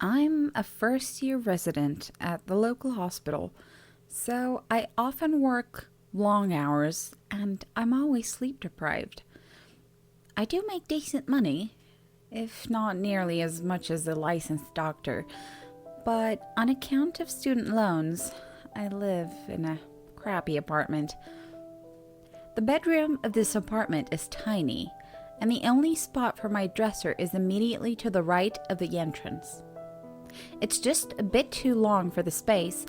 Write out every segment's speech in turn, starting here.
I'm a first-year resident at the local hospital, so I often work long hours and I'm always sleep deprived. I do make decent money, if not nearly as much as a licensed doctor, but on account of student loans, I live in a crappy apartment. The bedroom of this apartment is tiny, and the only spot for my dresser is immediately to the right of the entrance. It's just a bit too long for the space,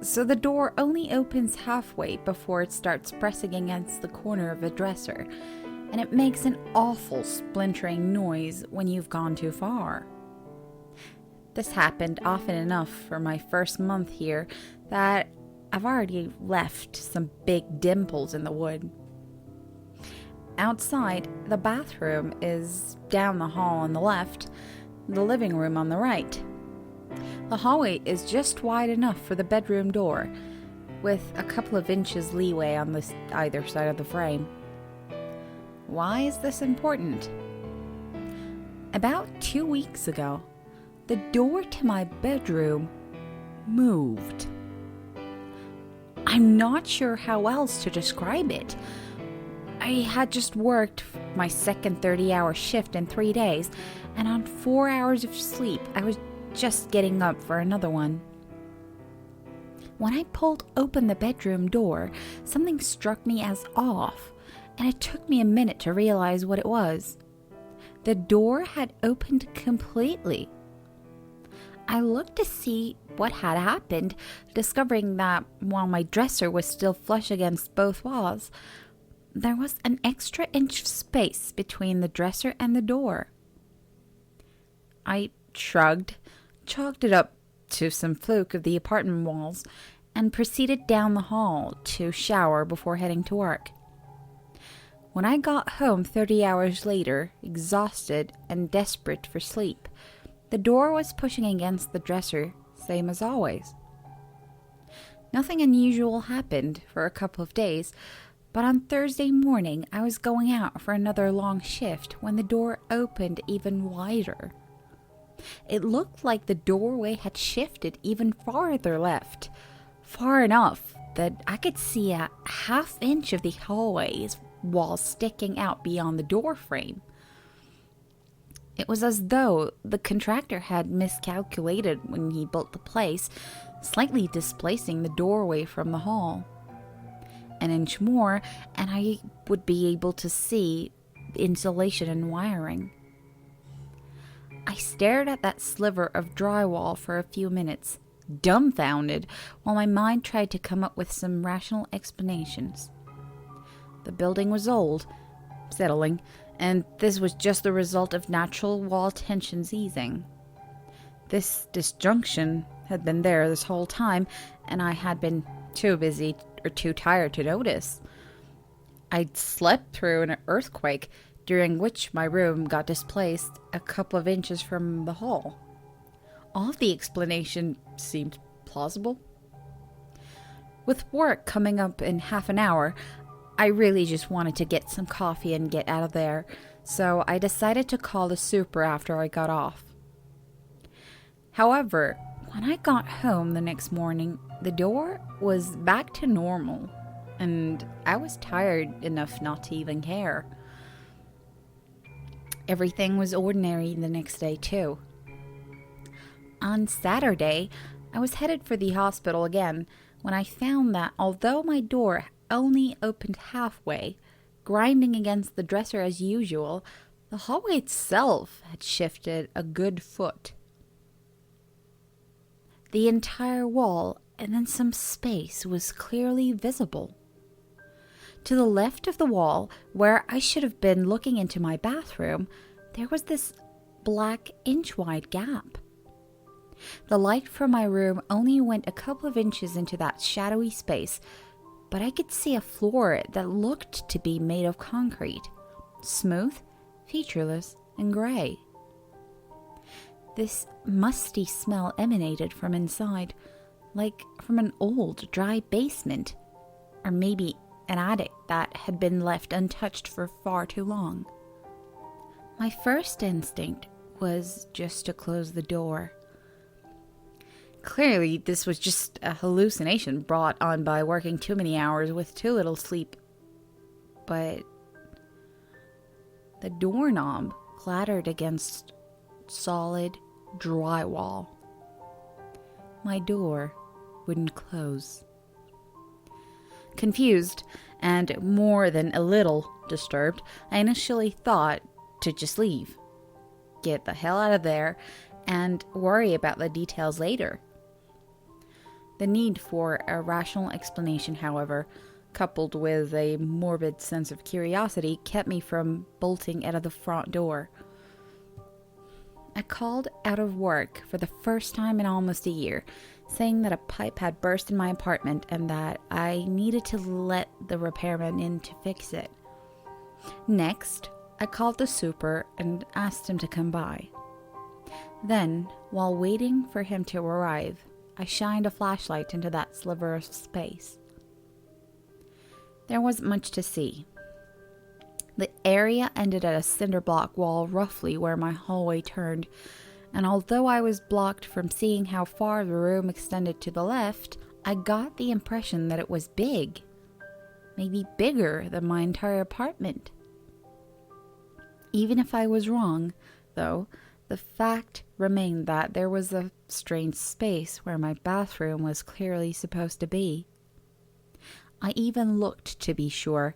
so the door only opens halfway before it starts pressing against the corner of the dresser, and it makes an awful splintering noise when you've gone too far. This happened often enough for my first month here that I've already left some big dimples in the wood. Outside, the bathroom is down the hall on the left, the living room on the right. The hallway is just wide enough for the bedroom door, with a couple of inches leeway on either side of the frame. Why is this important? About 2 weeks ago, the door to my bedroom moved. I'm not sure how else to describe it. I had just worked my second 30-hour shift in 3 days, and on 4 hours of sleep, I was just getting up for another one. When I pulled open the bedroom door, something struck me as off, and it took me a minute to realize what it was. The door had opened completely. I looked to see what had happened, discovering that while my dresser was still flush against both walls, there was an extra inch of space between the dresser and the door. I shrugged, chalked it up to some fluke of the apartment walls, and proceeded down the hall to shower before heading to work. When I got home 30 hours later, exhausted and desperate for sleep, the door was pushing against the dresser, same as always. Nothing unusual happened for a couple of days, but on Thursday morning I was going out for another long shift when the door opened even wider. It looked like the doorway had shifted even farther left, far enough that I could see a half inch of the hallway's wall sticking out beyond the door frame. It was as though the contractor had miscalculated when he built the place, slightly displacing the doorway from the hall. An inch more, and I would be able to see insulation and wiring. I stared at that sliver of drywall for a few minutes, dumbfounded, while my mind tried to come up with some rational explanations. The building was old, settling, and this was just the result of natural wall tensions easing. This disjunction had been there this whole time, and I had been too busy or too tired to notice. I'd slept through an earthquake, during which my room got displaced a couple of inches from the hall. All of the explanation seemed plausible. With work coming up in half an hour, I really just wanted to get some coffee and get out of there, so I decided to call the super after I got off. However, when I got home the next morning, the door was back to normal, and I was tired enough not to even care. Everything was ordinary the next day, too. On Saturday, I was headed for the hospital again when I found that although my door only opened halfway, grinding against the dresser as usual, the hallway itself had shifted a good foot. The entire wall and then some space was clearly visible. To the left of the wall, where I should have been looking into my bathroom, there was this black inch-wide gap. The light from my room only went a couple of inches into that shadowy space, but I could see a floor that looked to be made of concrete, smooth, featureless, and gray. This musty smell emanated from inside, like from an old, dry basement, or maybe an attic that had been left untouched for far too long. My first instinct was just to close the door, Clearly, this was just a hallucination brought on by working too many hours with too little sleep. But the doorknob clattered against solid drywall. My door wouldn't close. Confused and more than a little disturbed, I initially thought to just leave, get the hell out of there, and worry about the details later. The need for a rational explanation, however, coupled with a morbid sense of curiosity, kept me from bolting out of the front door. I called out of work for the first time in almost a year, saying that a pipe had burst in my apartment and that I needed to let the repairman in to fix it. Next, I called the super and asked him to come by. Then, while waiting for him to arrive, I shined a flashlight into that sliver of space. There wasn't much to see. The area ended at a cinder block wall roughly where my hallway turned, and although I was blocked from seeing how far the room extended to the left, I got the impression that it was big. Maybe bigger than my entire apartment. Even if I was wrong, though, the fact remained that there was a strange space where my bathroom was clearly supposed to be. I even looked to be sure.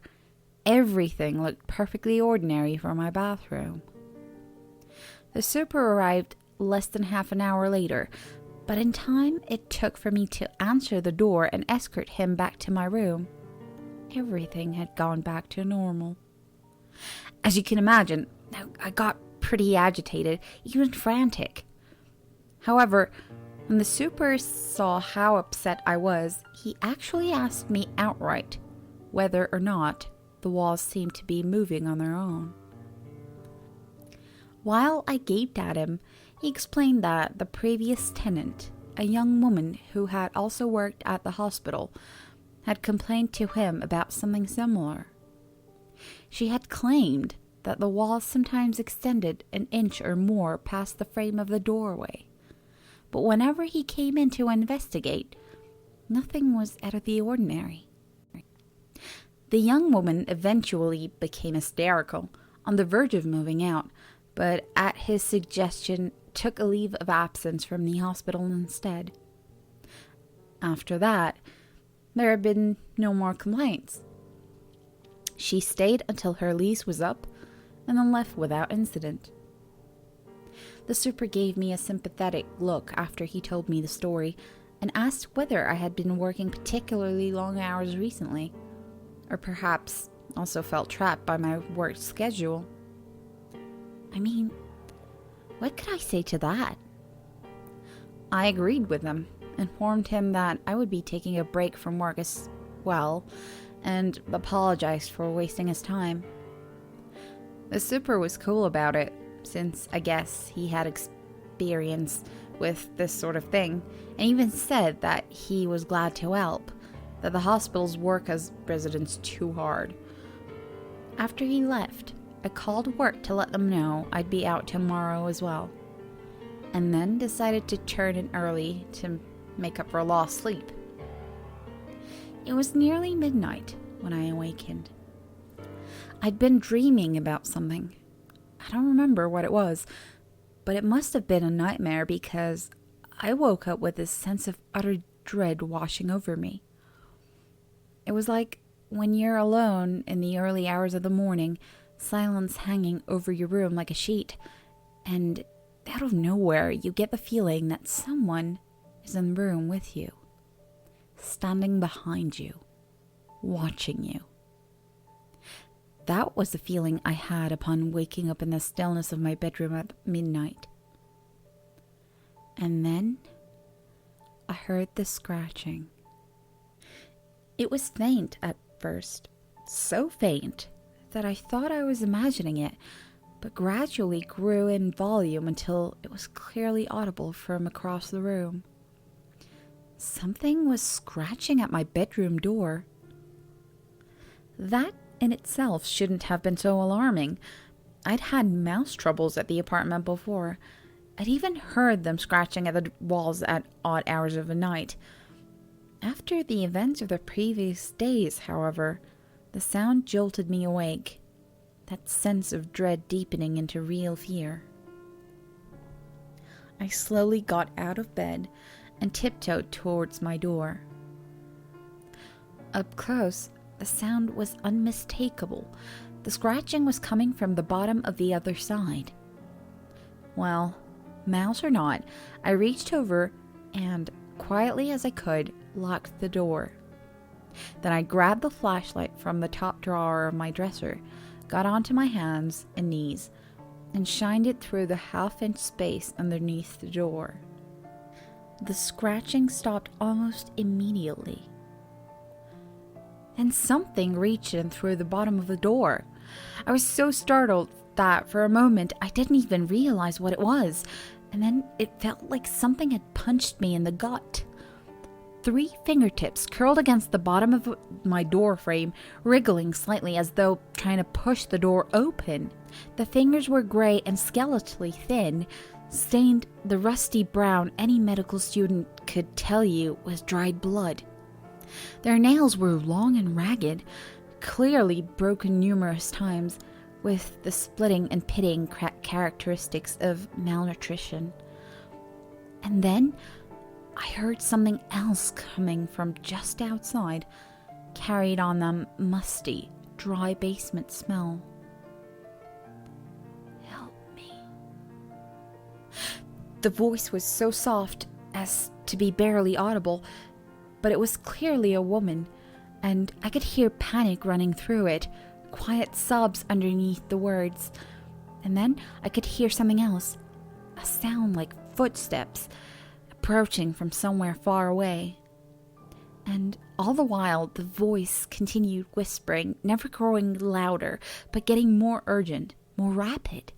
Everything looked perfectly ordinary for my bathroom. The super arrived less than half an hour later, but in time it took for me to answer the door and escort him back to my room. Everything had gone back to normal. As you can imagine, I got pretty agitated, even frantic. However, when the super saw how upset I was, he actually asked me outright whether or not the walls seemed to be moving on their own. While I gaped at him, he explained that the previous tenant, a young woman who had also worked at the hospital, had complained to him about something similar. She had claimed that the walls sometimes extended an inch or more past the frame of the doorway, but whenever he came in to investigate, nothing was out of the ordinary. The young woman eventually became hysterical, on the verge of moving out, but at his suggestion took a leave of absence from the hospital instead. After that, there had been no more complaints. She stayed until her lease was up and then left without incident. The super gave me a sympathetic look after he told me the story and asked whether I had been working particularly long hours recently, or perhaps also felt trapped by my work schedule. I mean, what could I say to that? I agreed with him, informed him that I would be taking a break from work as well, and apologized for wasting his time. The super was cool about it, since I guess he had experience with this sort of thing, and even said that he was glad to help, that the hospitals work as residents too hard. After he left, I called work to let them know I'd be out tomorrow as well, and then decided to turn in early to make up for lost sleep. It was nearly midnight when I awakened. I'd been dreaming about something. I don't remember what it was, but it must have been a nightmare because I woke up with this sense of utter dread washing over me. It was like when you're alone in the early hours of the morning, silence hanging over your room like a sheet, and out of nowhere you get the feeling that someone is in the room with you, standing behind you, watching you. That was the feeling I had upon waking up in the stillness of my bedroom at midnight. And then I heard the scratching. It was faint at first, so faint that I thought I was imagining it, but gradually grew in volume until it was clearly audible from across the room. Something was scratching at my bedroom door. That in itself shouldn't have been so alarming. I'd had mouse troubles at the apartment before, I'd even heard them scratching at the walls at odd hours of the night. After the events of the previous days, however, the sound jolted me awake, that sense of dread deepening into real fear. I slowly got out of bed and tiptoed towards my door. Up close, the sound was unmistakable. The scratching was coming from the bottom of the other side. Well, mouse or not, I reached over and, quietly as I could, locked the door. Then I grabbed the flashlight from the top drawer of my dresser, got onto my hands and knees, and shined it through the half-inch space underneath the door. The scratching stopped almost immediately. Then something reached in through the bottom of the door. I was so startled that for a moment I didn't even realize what it was, and then it felt like something had punched me in the gut. 3 fingertips curled against the bottom of my door frame, wriggling slightly as though trying to push the door open. The fingers were gray and skeletally thin, stained the rusty brown any medical student could tell you was dried blood. Their nails were long and ragged, clearly broken numerous times, with the splitting and pitting characteristics of malnutrition. And then I heard something else coming from just outside, carried on the musty, dry basement smell. Help me. The voice was so soft as to be barely audible, but it was clearly a woman, and I could hear panic running through it, quiet sobs underneath the words. And then I could hear something else, a sound like footsteps, approaching from somewhere far away. And all the while, the voice continued whispering, never growing louder, but getting more urgent, more rapid.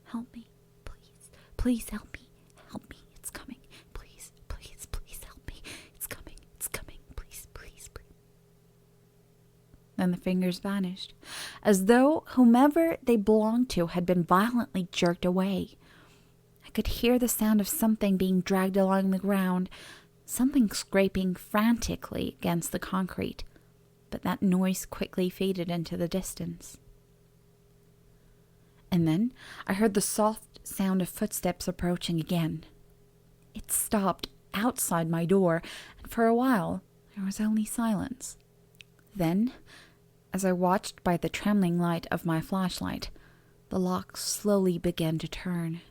Help me, please, please help me, it's coming, please, please, please help me, it's coming, please, please, please. Then the fingers vanished, as though whomever they belonged to had been violently jerked away. I could hear the sound of something being dragged along the ground, something scraping frantically against the concrete, but that noise quickly faded into the distance. And then I heard the soft sound of footsteps approaching again. It stopped outside my door, and for a while there was only silence. Then, as I watched by the trembling light of my flashlight, the lock slowly began to turn.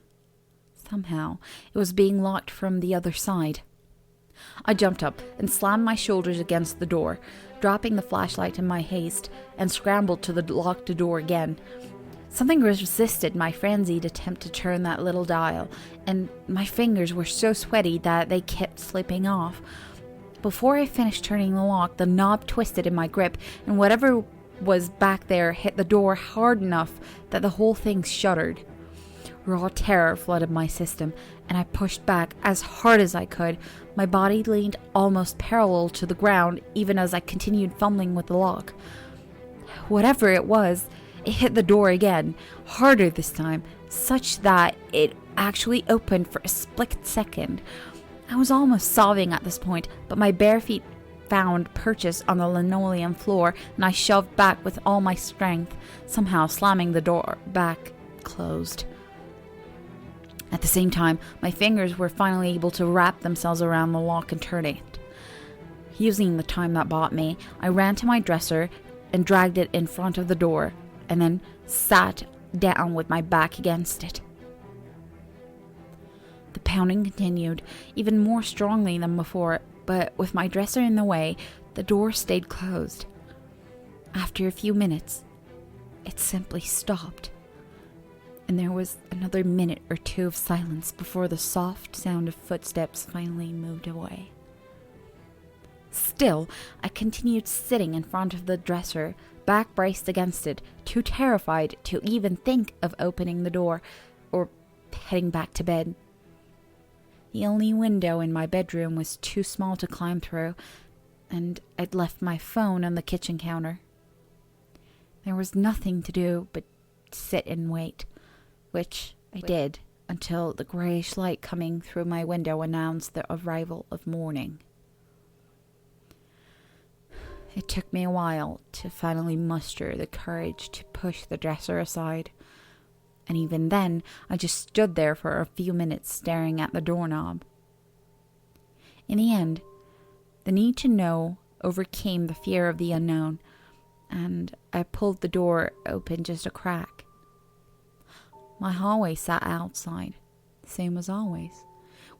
Somehow, it was being locked from the other side. I jumped up and slammed my shoulders against the door, dropping the flashlight in my haste, and scrambled to the locked door again. Something resisted my frenzied attempt to turn that little dial, and my fingers were so sweaty that they kept slipping off. Before I finished turning the lock, the knob twisted in my grip, and whatever was back there hit the door hard enough that the whole thing shuddered. Raw terror flooded my system, and I pushed back as hard as I could. My body leaned almost parallel to the ground, even as I continued fumbling with the lock. Whatever it was, it hit the door again, harder this time, such that it actually opened for a split second. I was almost sobbing at this point, but my bare feet found purchase on the linoleum floor, and I shoved back with all my strength, somehow slamming the door back closed. At the same time, my fingers were finally able to wrap themselves around the lock and turn it. Using the time that bought me, I ran to my dresser and dragged it in front of the door, and then sat down with my back against it. The pounding continued, even more strongly than before, but with my dresser in the way, the door stayed closed. After a few minutes, it simply stopped, and there was another minute or two of silence before the soft sound of footsteps finally moved away. Still, I continued sitting in front of the dresser, back braced against it, too terrified to even think of opening the door or heading back to bed. The only window in my bedroom was too small to climb through, and I'd left my phone on the kitchen counter. There was nothing to do but sit and wait, which I did until the grayish light coming through my window announced the arrival of morning. It took me a while to finally muster the courage to push the dresser aside, and even then I just stood there for a few minutes staring at the doorknob. In the end, the need to know overcame the fear of the unknown, and I pulled the door open just a crack. My hallway sat outside, same as always,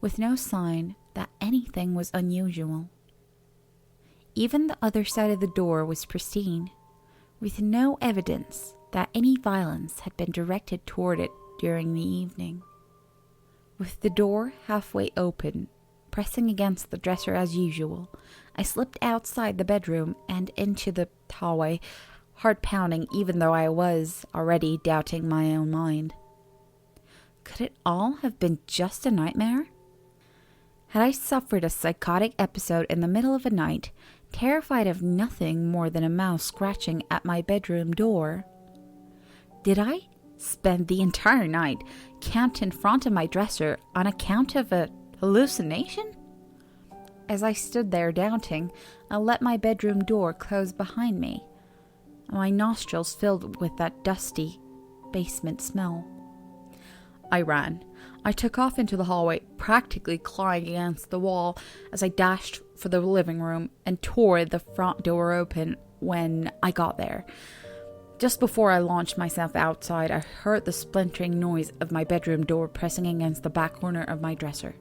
with no sign that anything was unusual. Even the other side of the door was pristine, with no evidence that any violence had been directed toward it during the evening. With the door halfway open, pressing against the dresser as usual, I slipped outside the bedroom and into the hallway, heart pounding even though I was already doubting my own mind. Could it all have been just a nightmare? Had I suffered a psychotic episode in the middle of a night, terrified of nothing more than a mouse scratching at my bedroom door? Did I spend the entire night camped in front of my dresser on account of a hallucination? As I stood there doubting, I let my bedroom door close behind me, my nostrils filled with that dusty basement smell. I ran. I took off into the hallway, practically clawing against the wall as I dashed for the living room and tore the front door open when I got there. Just before I launched myself outside, I heard the splintering noise of my bedroom door pressing against the back corner of my dresser.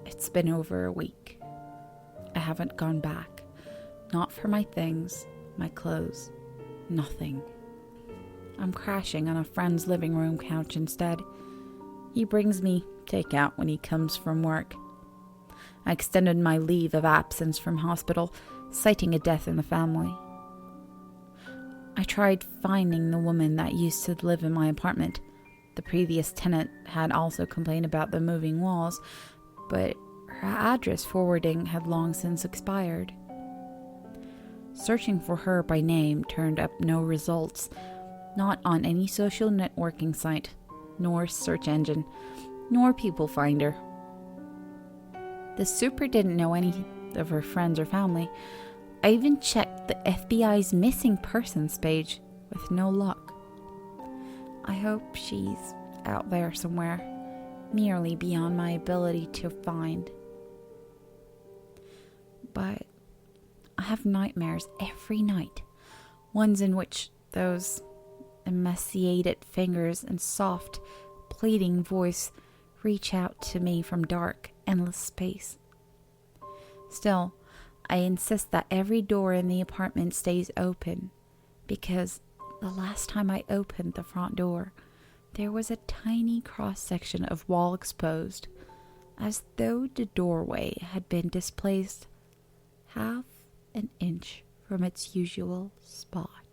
It's been over a week. I haven't gone back. Not for my things, my clothes, nothing. I'm crashing on a friend's living room couch instead. He brings me takeout when he comes from work. I extended my leave of absence from hospital, citing a death in the family. I tried finding the woman that used to live in my apartment. The previous tenant had also complained about the moving walls, but her address forwarding had long since expired. Searching for her by name turned up no results, not on any social networking site, nor search engine, nor people finder. The super didn't know any of her friends or family. I even checked the FBI's missing persons page with no luck. I hope she's out there somewhere, merely beyond my ability to find. But I have nightmares every night, ones in which those emaciated fingers and soft, pleading voice reach out to me from dark, endless space. Still, I insist that every door in the apartment stays open, because the last time I opened the front door, there was a tiny cross-section of wall exposed, as though the doorway had been displaced half an inch from its usual spot.